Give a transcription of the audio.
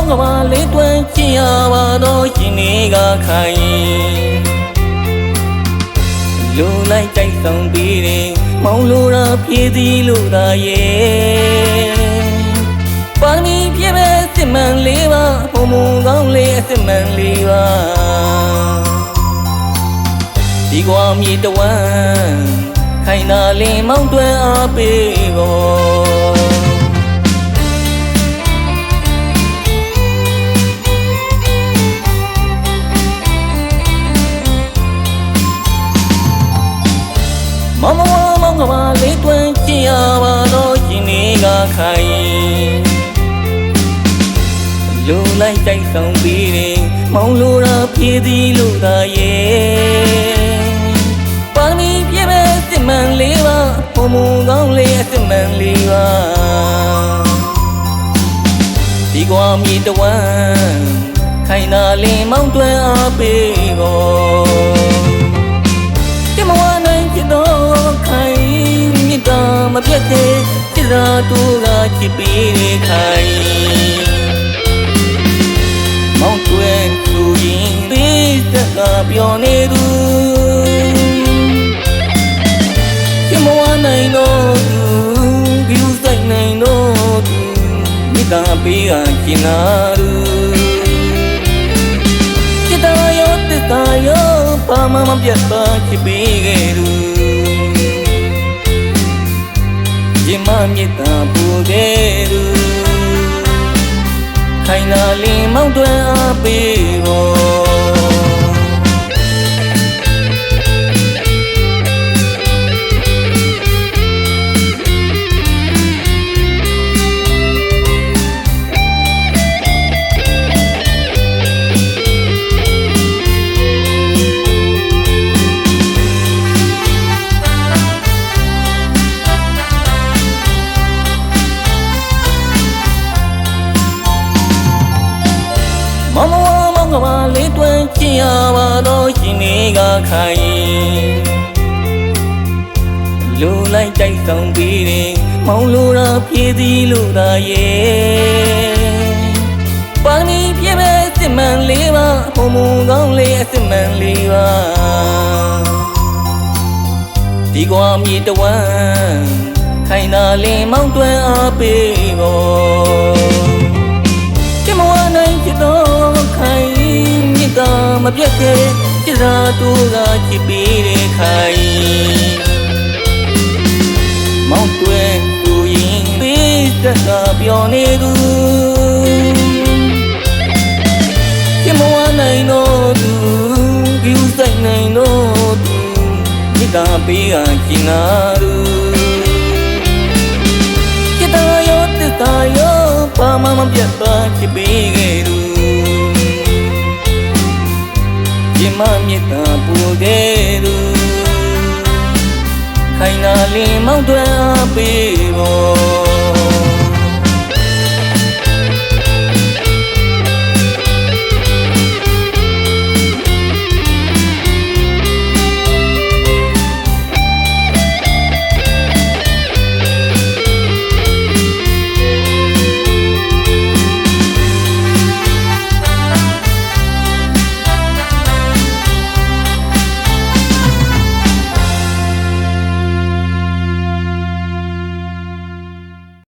ကဘာလေးတွန်းချင်ရပါတော့ရှင်တွေကခိုင်လူလိုက်ကြိုက်ဆောင်ပြီးတယ်မောင်လိုရာဖြည့်သည်လို့သာရဲ့ပါမီပြည့်ပဲစစ်မှန်လေးပါဘုံဘုံကောင်းလေးအစစ်မှန်လေးပါဒီကွာမြေတဝမ်းခိုင်နာလင်းမောင်းတွန်းအားပေးပေါ်မောင်ကဘာလေးတွန်းချင်ရပါတော့ရှင်တွေကခိုင်လူလိုက်ကြိုက်ဆောင်ပြီးတယ်မောင်လိုရာဖြည့်သည်လို့သာရဲ့ပါမီပြည့်ပဲစစ်မှန်လေးပါဘုံဘုံကောင်းလေးအစစ်မှန်လေးပါဒီကွာမြေတဝမ်းခိုင်နာလင်းမောင်းတွန်းအားပေးပေါ်ဒီမဝနိုင်ချစ်တော့ခိုင်မြစ်တာမပြတ်သေးချစ်ရာတူကချစ်ပြီးတဲ့ခိုင်မောင်းတွန်းသူရင်ပေးသက်ကပြောနေသူဒီမဝနိုင်တော့သူဘီယူဆိုင်နိုင်တော့သူမြစ်တာပေးကကျင်နာသူချစ်တာရောသစ္စာရောပါမမပြတ်ပါချစ်ပေးခဲ့သူရင်မမြတ်တာပူခဲ့သူခိုင်နာလင်းမောင်းတွန်းအားပေးပေါ်မောင်ကဘာလေးတွန်းချင်ရပါတော့ရှင်တွေကခိုင်လူလိုက်ကြိုက်ဆောင်ပြီးတယ်မောင်လိုရာဖြည့်သည်လို့သာရဲ့ပါမီပြည့်ပဲစစ်မှန်လေးပါဘုံဘုံကောင်းလေးအစစ်မှန်လေးပါဒီကွာမြေတဝမ်းခိုင်နာလင်းမောင်းတွန်းအားပေးပေါ်ဒီမဝနိုင်ချစ်တော့ခိုင်မြစ်တာမပြတ်သေးချစ်ရာတူကချစ်ပြီးတဲ့ခိုင်မောင်းတွန်းသူရင်ပေးသက်ကပြောနေသူဒီမဝနိုင်တော့သူဘီယူဆိုင်နိုင်တော့သူမြစ်တာပေးကကျင်နာသူချစ်တာရောသစ္စာရောပါမမပြတ်ပါချစ်ပေးခဲ့သူရင်မမြတ်တာပူခဲ့သူခိုင်နာလင်းမောင်းတွန်းအားပေးပေါ်